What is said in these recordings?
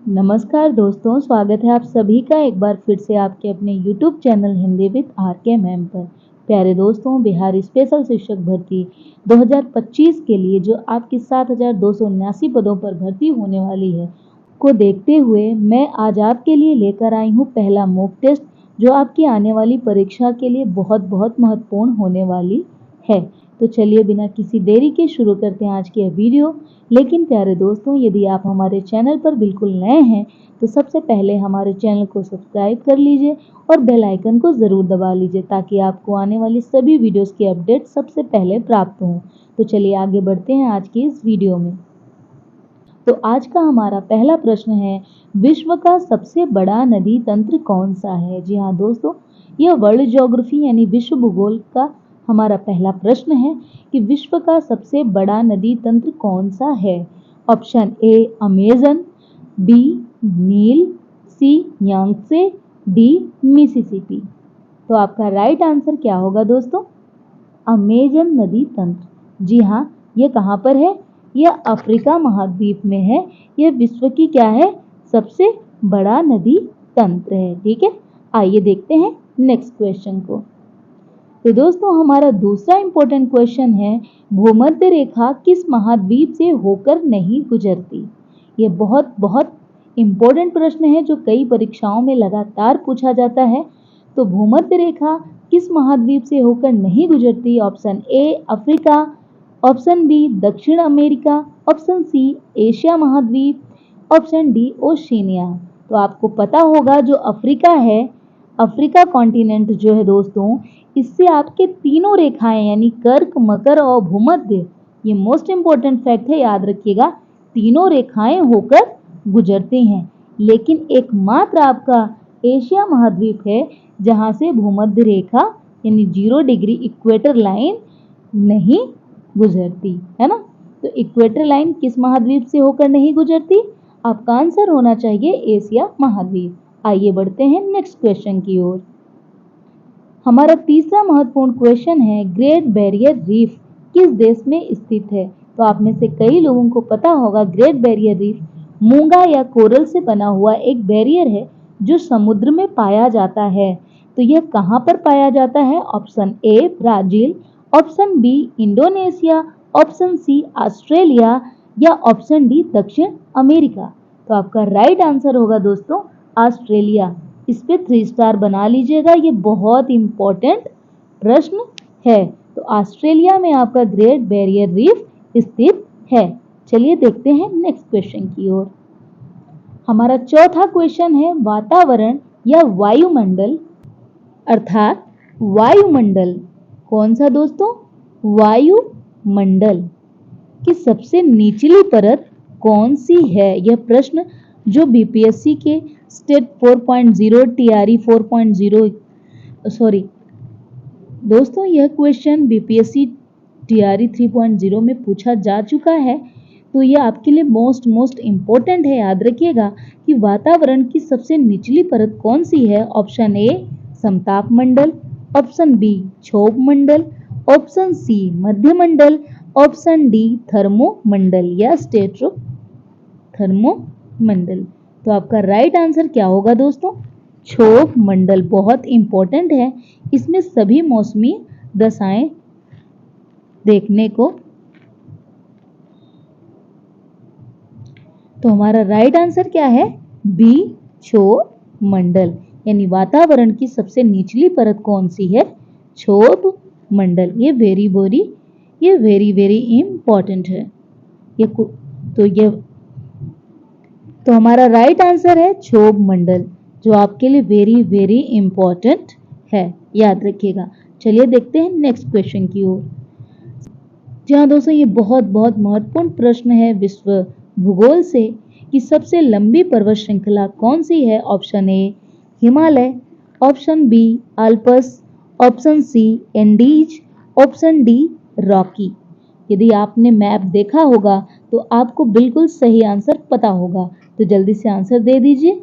नमस्कार दोस्तों, स्वागत है आप सभी का एक बार फिर से आपके अपने YouTube channel Hindi with R K. Ma'am पर। प्यारे दोस्तों, बिहार स्पेशल शिक्षक भर्ती 2025 के लिए जो आपकी 7,279 पदों पर भर्ती होने वाली है को देखते हुए मैं आज आपके लिए लेकर आई हूँ पहला मॉक टेस्ट, जो आपकी आने वाली परीक्षा के लिए बहुत महत्वपूर्ण होने वाली है। तो चलिए बिना किसी देरी के शुरू करते हैं आज की यह वीडियो। लेकिन प्यारे दोस्तों, यदि आप हमारे चैनल पर बिल्कुल नए हैं तो सबसे पहले हमारे चैनल को सब्सक्राइब कर लीजिए और बेल आइकन को ज़रूर दबा लीजिए ताकि आपको आने वाली सभी वीडियोस की अपडेट सबसे पहले प्राप्त हों। तो चलिए आगे बढ़ते हैं आज की इस वीडियो में। तो आज का हमारा पहला प्रश्न है, विश्व का सबसे बड़ा नदी तंत्र कौन सा है? जी हाँ दोस्तों, यह वर्ल्ड ज्योग्राफी यानी विश्व भूगोल का हमारा पहला प्रश्न है कि विश्व का सबसे बड़ा नदी तंत्र कौन सा है। Option A Amazon, B Nile, C Yangtze, D Mississippi. तो आपका राइट आंसर क्या होगा दोस्तों? अमेजन नदी तंत्र। जी हाँ, ये कहाँ पर है? यह अफ्रीका महाद्वीप में है। यह विश्व की क्या है? सबसे बड़ा नदी तंत्र है। ठीक है, आइए देखते हैं नेक्स्ट क्वेश्चन को। तो दोस्तों, हमारा दूसरा इंपॉर्टेंट क्वेश्चन है, भूमध्य रेखा किस महाद्वीप से होकर नहीं गुजरती? ये बहुत इंपॉर्टेंट प्रश्न है जो कई परीक्षाओं में लगातार पूछा जाता है। तो भूमध्य रेखा किस महाद्वीप से होकर नहीं गुजरती? Option A Africa, option B दक्षिण अमेरिका, ऑप्शन सी एशिया महाद्वीप, ऑप्शन डी ओशिनिया। तो आपको पता होगा जो अफ्रीका है, अफ्रीका कॉन्टिनेंट जो है दोस्तों, इससे आपके तीनों रेखाएं यानी कर्क, मकर और भूमध्य, ये मोस्ट इंपॉर्टेंट फैक्ट है, याद रखिएगा, तीनों रेखाएं होकर गुजरती हैं। लेकिन एकमात्र आपका एशिया महाद्वीप है जहां से भूमध्य रेखा यानी 0 डिग्री इक्वेटर लाइन नहीं गुजरती है ना। तो इक्वेटर लाइन किस महाद्वीप से होकर नहीं गुजरती? आपका आंसर होना चाहिए एशिया महाद्वीप। आइए बढ़ते हैं नेक्स्ट क्वेश्चन की ओर। हमारा तीसरा महत्वपूर्ण क्वेश्चन है, ग्रेट बैरियर रीफ किस देश में स्थित है? तो आप में से कई लोगों को पता होगा ग्रेट बैरियर रीफ मूंगा या कोरल से बना हुआ एक बैरियर है जो समुद्र में पाया जाता है। तो यह कहाँ पर पाया जाता है? Option A Brazil, option B Indonesia, option C Australia या ऑप्शन डी दक्षिण अमेरिका। तो आपका राइट आंसर होगा दोस्तों ऑस्ट्रेलिया। इस पे 3 स्टार बना लीजिएगा, ये बहुत इंपॉर्टेंट प्रश्न है। तो ऑस्ट्रेलिया में आपका ग्रेट बैरियर रीफ स्थित है। चलिए देखते हैं नेक्स्ट क्वेश्चन की ओर। हमारा चौथा क्वेश्चन है, वातावरण या वायुमंडल अर्थात वायुमंडल कौन सा दोस्तों? वायुमंडल की सबसे निचली परत कौन सी है? यह प्रश्न जो बीपीएससी के स्टेट 4.0 टीआरई 4.0 सॉरी दोस्तों, यह क्वेश्चन बीपीएससी टीआरई 3.0 में पूछा जा चुका है। तो यह आपके लिए मोस्ट इम्पोर्टेंट है। याद रखिएगा कि वातावरण की सबसे निचली परत कौन सी है। ऑप्शन ए समताप मंडल, ऑप्शन बी क्षोभ मंडल, ऑप्शन सी मध्यमंडल, ऑप्शन डी थर्मोमंडल या स्टेट्रो थर्मोमंडल। तो आपका राइट आंसर क्या होगा दोस्तों? क्षोभ मंडल। बहुत इंपॉर्टेंट है, इसमें सभी मौसमी दशाएं देखने को। तो हमारा राइट आंसर क्या है? बी क्षोभ मंडल, यानी वातावरण की सबसे निचली परत कौन सी है? क्षोभ मंडल। ये वेरी इंपॉर्टेंट है। तो हमारा राइट आंसर है क्षोभ मंडल, जो आपके लिए वेरी इंपॉर्टेंट है, याद रखिएगा। चलिए देखते हैं नेक्स्ट क्वेश्चन की ओर। जहां दोस्तों ये बहुत महत्वपूर्ण प्रश्न है विश्व भूगोल से कि सबसे लंबी पर्वत श्रृंखला कौन सी है। Option A Himalaya, option B Alps, option C Andes, option D Rocky. यदि आपने मैप देखा होगा तो आपको बिल्कुल सही आंसर पता होगा, तो जल्दी से आंसर दे दीजिए।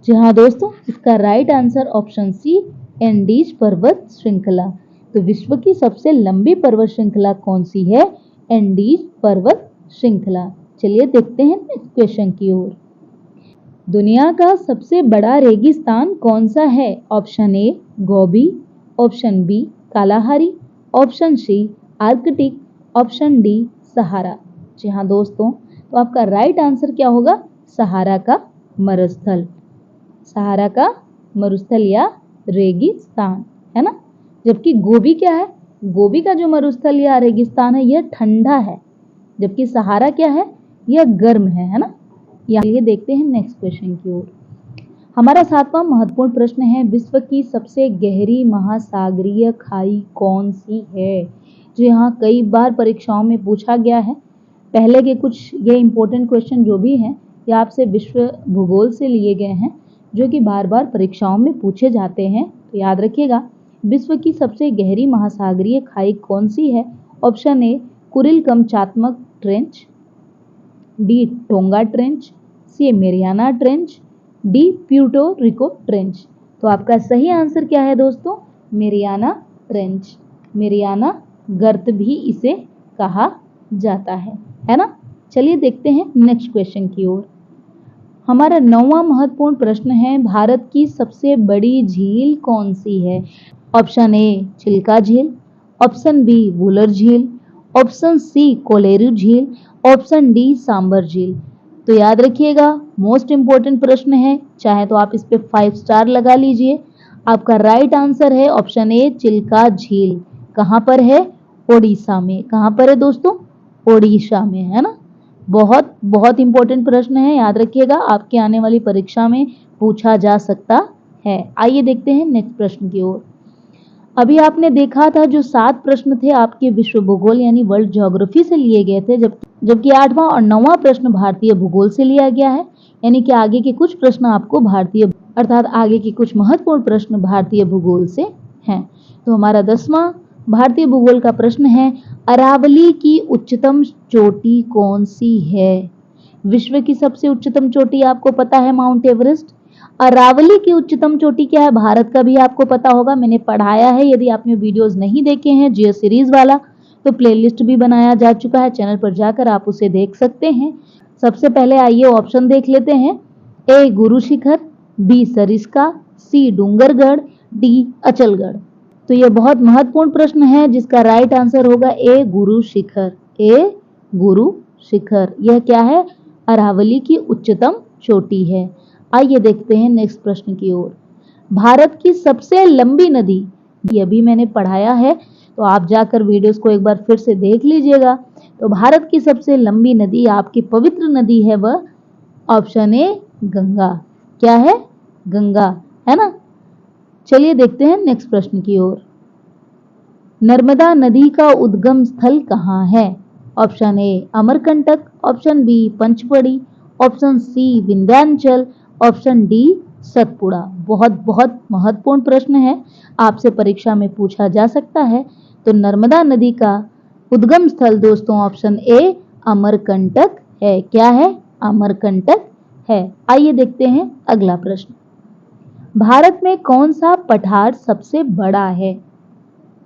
जी हाँ दोस्तों, इसका right answer option C Andes पर्वत श्रृंखला। तो विश्व की सबसे लंबी पर्वत श्रृंखला कौन सी है? एंडीज पर्वत श्रृंखला। चलिए देखते हैं नेक्स्ट क्वेश्चन की ओर। दुनिया का सबसे बड़ा रेगिस्तान कौन सा है? Option A Gobi, option B Kalahari, option C Arctic, option D Sahara. जी हाँ दोस्तों, तो आपका राइट आंसर क्या होगा? सहारा का मरुस्थल। सहारा का मरुस्थल या रेगिस्तान, है ना। जबकि गोबी क्या है? गोबी का जो मरुस्थल या रेगिस्तान है यह ठंडा है, जबकि सहारा क्या है? यह गर्म है ना। ये देखते हैं नेक्स्ट क्वेश्चन की ओर। हमारा 7वां महत्वपूर्ण प्रश्न है, विश्व की सबसे गहरी महासागरीय खाई कौन सी है? जो यहाँ कई बार परीक्षाओं में पूछा गया है। पहले के कुछ ये इंपॉर्टेंट क्वेश्चन जो भी हैं ये आपसे विश्व भूगोल से लिए गए हैं, जो कि बार बार परीक्षाओं में पूछे जाते हैं। तो याद रखिएगा, विश्व की सबसे गहरी महासागरीय खाई कौन सी है? Option A Kuril Kamchatka trench, D Tonga trench, C Mariana trench, D Puerto Rico trench. तो आपका सही आंसर क्या है दोस्तों? Mariana trench. मेरियाना गर्त भी इसे कहा जाता है ना। चलिए देखते हैं नेक्स्ट क्वेश्चन की ओर। हमारा 9वां महत्वपूर्ण प्रश्न है, भारत की सबसे बड़ी झील कौन सी है? ऑप्शन ए चिल्का झील, ऑप्शन बी वुलर झील, ऑप्शन सी कोलेरू झील, ऑप्शन डी सांबर झील। तो याद रखिएगा, मोस्ट इंपॉर्टेंट प्रश्न है, चाहे तो आप इस पे 5 स्टार लगा लीजिए। आपका राइट आंसर है ऑप्शन ए चिल्का झील। कहाँ पर है? ओडिशा में। कहाँ पर है दोस्तों? ओडिशा में, है ना। बहुत बहुत इंपॉर्टेंट प्रश्न है, याद रखिएगा, आपके आने वाली परीक्षा में पूछा जा सकता है। आइए देखते हैं नेक्स्ट प्रश्न की ओर। अभी आपने देखा था जो 7 प्रश्न थे आपके विश्व भूगोल यानी वर्ल्ड ज्योग्राफी से लिए गए थे, जबकि 8वां और 9वां प्रश्न भारतीय भूगोल से लिया गया है। यानी कि आगे के कुछ प्रश्न आपको भारतीय अर्थात आगे के कुछ महत्वपूर्ण प्रश्न भारतीय भूगोल से हैं। तो हमारा 10वां भारतीय भूगोल का प्रश्न है, अरावली की उच्चतम चोटी कौन सी है? विश्व की सबसे उच्चतम चोटी आपको पता है माउंट एवरेस्ट। अरावली की उच्चतम चोटी क्या है? भारत का भी आपको पता होगा, मैंने पढ़ाया है। यदि आपने वीडियोस नहीं देखे हैं जियो सीरीज वाला, तो प्लेलिस्ट भी बनाया जा चुका है, चैनल पर जाकर आप उसे देख सकते हैं। सबसे पहले आइए ऑप्शन देख लेते हैं। ए गुरु शिखर, बी सरिस्का, सी डूंगरगढ़, डी अचलगढ़। तो यह बहुत महत्वपूर्ण प्रश्न है, जिसका राइट आंसर होगा ए गुरु शिखर। ए गुरु शिखर, यह क्या है? अरावली की उच्चतम चोटी है। आइए देखते हैं नेक्स्ट प्रश्न की ओर। भारत की सबसे लंबी नदी, यह भी मैंने पढ़ाया है, तो आप जाकर वीडियोस को एक बार फिर से देख लीजिएगा। तो भारत की सबसे लंबी नदी, आपकी पवित्र नदी है, वह ऑप्शन ए गंगा। क्या है? गंगा, है ना। चलिए देखते हैं नेक्स्ट प्रश्न की ओर। नर्मदा नदी का उद्गम स्थल कहाँ है? Option A Amarkantak, option B Pachmarhi, option C Vindhyachal, option D Satpura. बहुत बहुत महत्वपूर्ण प्रश्न है, आपसे परीक्षा में पूछा जा सकता है। तो नर्मदा नदी का उद्गम स्थल दोस्तों ऑप्शन ए अमरकंटक है। क्या है? अमरकंटक है। आइए देखते हैं अगला प्रश्न। भारत में कौन सा पठार सबसे बड़ा है?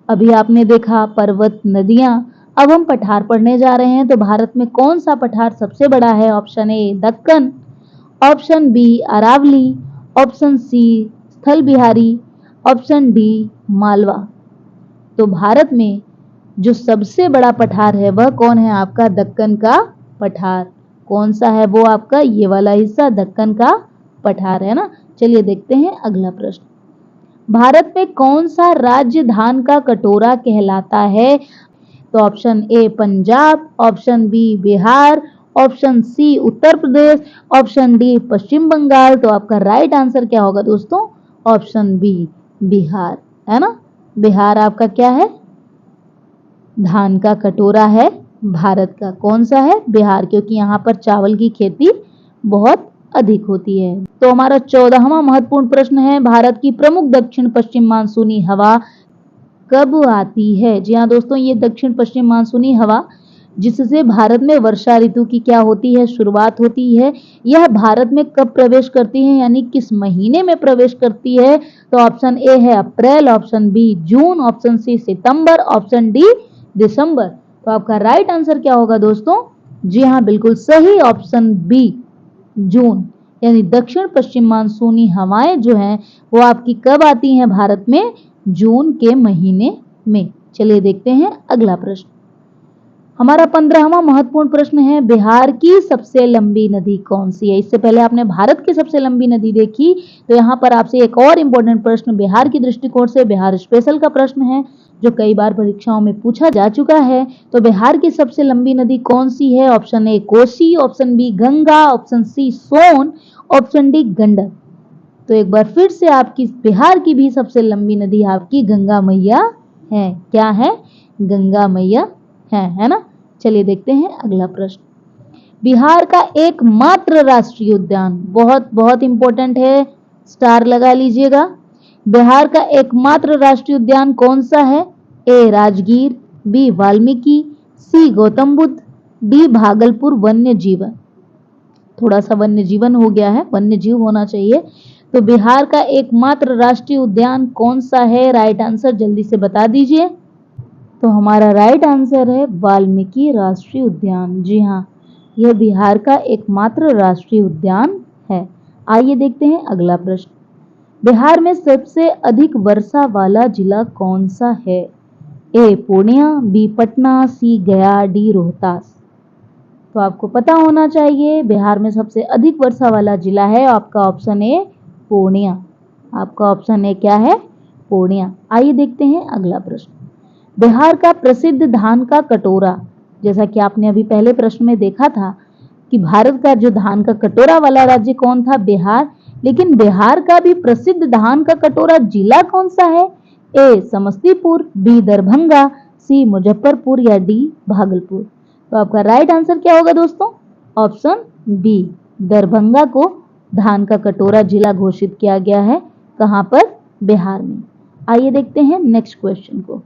अभी आपने देखा पर्वत, नदियां, अब हम पठार पढ़ने जा रहे हैं। तो भारत में कौन सा पठार सबसे बड़ा है? Option A Deccan, option B Aravali, option C स्थल बिहारी, ऑप्शन डी मालवा। तो भारत में जो सबसे बड़ा पठार है वह कौन है? आपका दक्कन का पठार। कौन सा है वो? आपका ये वाला हिस्सा दक्कन का पठार, है ना। चलिए देखते हैं अगला प्रश्न। भारत में कौन सा राज्य धान का कटोरा कहलाता है? तो option A Punjab, option B Bihar, option C Uttar Pradesh, option D Paschim Bengal. तो आपका राइट आंसर क्या होगा दोस्तों? ऑप्शन बी बिहार, है ना। बिहार आपका क्या है? धान का कटोरा है भारत का। कौन सा है? बिहार, क्योंकि यहाँ पर चावल की खेती बहुत अधिक होती है। तो हमारा 14वां महत्वपूर्ण प्रश्न है, भारत की प्रमुख दक्षिण पश्चिम मानसूनी हवा कब आती है? जी हाँ दोस्तों, ये दक्षिण पश्चिम मानसूनी हवा जिससे भारत में वर्षा ऋतु की क्या होती है? शुरुआत होती है। यह भारत में कब प्रवेश करती है, यानी किस महीने में प्रवेश करती है? तो ऑप्शन ए है अप्रैल, ऑप्शन बी जून, ऑप्शन सी सितंबर, ऑप्शन डी दिसंबर। तो आपका राइट आंसर क्या होगा दोस्तों? जी हाँ बिल्कुल सही, ऑप्शन बी जून, यानी दक्षिण पश्चिम मानसूनी हवाएं जो हैं वो आपकी कब आती हैं भारत में? जून के महीने में। चलिए देखते हैं अगला प्रश्न। हमारा 15वां महत्वपूर्ण प्रश्न है, बिहार की सबसे लंबी नदी कौन सी है? इससे पहले आपने भारत की सबसे लंबी नदी देखी, तो यहाँ पर आपसे एक और इम्पोर्टेंट प्रश्न बिहार की दृष्टिकोण से, बिहार स्पेशल का प्रश्न है जो कई बार परीक्षाओं में पूछा जा चुका है। तो बिहार की सबसे लंबी नदी कौन सी है? Option A Kosi, option B Ganga, option C Son, option D Gandak. तो एक बार फिर से आपकी बिहार की भी सबसे लंबी नदी आपकी गंगा मैया है। क्या है? गंगा मैया है ना। चलिए देखते हैं अगला प्रश्न। बिहार का एकमात्र राष्ट्रीय उद्यान, बहुत बहुत इंपॉर्टेंट है, स्टार लगा लीजिएगा। बिहार का एकमात्र राष्ट्रीय उद्यान कौन सा है? ए राजगीर, बी वाल्मीकि, सी गौतम बुद्ध, डी भागलपुर वन्य जीवन। थोड़ा सा वन्य जीवन हो गया है, वन्य जीव होना चाहिए। तो बिहार का एकमात्र राष्ट्रीय उद्यान कौन सा है? राइट आंसर जल्दी से बता दीजिए। तो हमारा राइट आंसर है वाल्मीकि राष्ट्रीय उद्यान। जी हाँ, यह बिहार का एकमात्र राष्ट्रीय उद्यान है। आइए देखते हैं अगला प्रश्न। बिहार में सबसे अधिक वर्षा वाला जिला कौन सा है? ए पूर्णिया, बी पटना, सी गया, डी रोहतास। तो आपको पता होना चाहिए बिहार में सबसे अधिक वर्षा वाला जिला है आपका ऑप्शन ए पूर्णिया। आपका ऑप्शन ए क्या है? पूर्णिया। आइए देखते हैं अगला प्रश्न। बिहार का प्रसिद्ध धान का कटोरा, जैसा कि आपने अभी पहले प्रश्न में देखा था कि भारत का जो धान का कटोरा वाला राज्य कौन था? बिहार। लेकिन बिहार का भी प्रसिद्ध धान का कटोरा जिला कौन सा है? ए समस्तीपुर, बी दरभंगा, सी मुजफ्फरपुर या डी भागलपुर। तो आपका राइट आंसर क्या होगा दोस्तों? ऑप्शन बी, दरभंगा को धान का कटोरा जिला घोषित किया गया है। कहां पर? बिहार में। आइए देखते हैं नेक्स्ट क्वेश्चन को।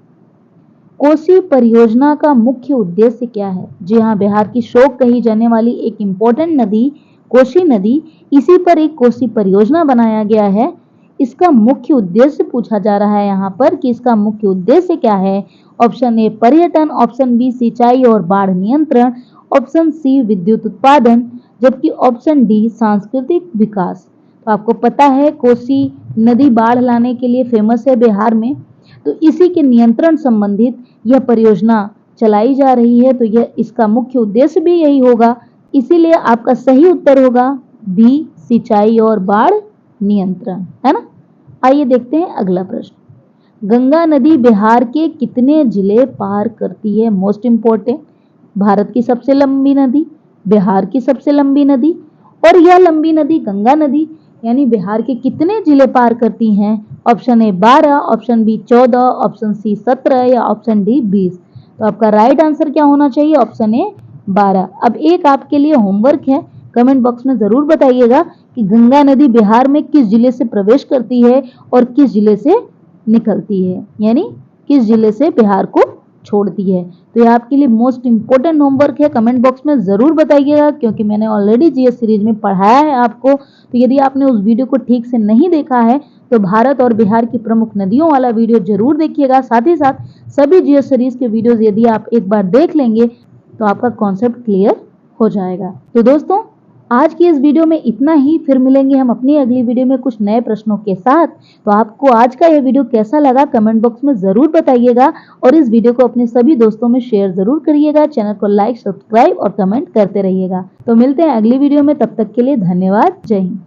कोसी परियोजना का मुख्य उद्देश्य क्या है? जी हाँ, बिहार की शोक कही जाने वाली एक इंपॉर्टेंट नदी कोसी नदी, इसी पर एक कोसी परियोजना बनाया गया है। इसका मुख्य उद्देश्य पूछा जा रहा है यहाँ पर कि इसका मुख्य उद्देश्य क्या है? ऑप्शन ए पर्यटन, ऑप्शन बी सिंचाई और बाढ़ नियंत्रण, ऑप्शन सी विद्युत उत्पादन, जबकि ऑप्शन डी सांस्कृतिक विकास। तो आपको पता है कोसी नदी बाढ़ लाने के लिए फेमस है बिहार में, तो इसी के नियंत्रण संबंधित यह परियोजना चलाई जा रही है। तो यह इसका मुख्य उद्देश्य भी यही होगा, इसीलिए आपका सही उत्तर होगा बी सिंचाई और बाढ़ नियंत्रण, है ना। आइए देखते हैं अगला प्रश्न। गंगा नदी बिहार के कितने जिले पार करती है? मोस्ट इंपोर्टेंट, भारत की सबसे लंबी नदी, बिहार की सबसे लंबी नदी, और यह लंबी नदी गंगा नदी यानी बिहार के कितने जिले पार करती हैं? Option A 12, option B 14, option C 17 या ऑप्शन डी 20। तो आपका राइट आंसर क्या होना चाहिए? Option A 12। अब एक आपके लिए होमवर्क है, कमेंट बॉक्स में जरूर बताइएगा कि गंगा नदी बिहार में किस जिले से प्रवेश करती है और किस जिले से निकलती है, यानी किस जिले से बिहार को छोड़ती है। तो यह आपके लिए मोस्ट इंपोर्टेंट होमवर्क है, कमेंट बॉक्स में जरूर बताइएगा क्योंकि मैंने ऑलरेडी जीएस सीरीज में पढ़ाया है आपको। तो यदि आपने उस वीडियो को ठीक से नहीं देखा है तो भारत और बिहार की प्रमुख नदियों वाला वीडियो जरूर देखिएगा। साथ ही साथ सभी जीएस सीरीज के वीडियोस यदि आप एक बार देख लेंगे तो आपका कॉन्सेप्ट क्लियर हो जाएगा। तो दोस्तों आज की इस वीडियो में इतना ही, फिर मिलेंगे हम अपनी अगली वीडियो में कुछ नए प्रश्नों के साथ। तो आपको आज का यह वीडियो कैसा लगा कमेंट बॉक्स में जरूर बताइएगा और इस वीडियो को अपने सभी दोस्तों में शेयर जरूर करिएगा। चैनल को लाइक, सब्सक्राइब और कमेंट करते रहिएगा। तो मिलते हैं अगली वीडियो में, तब तक के लिए धन्यवाद। जय हिंद।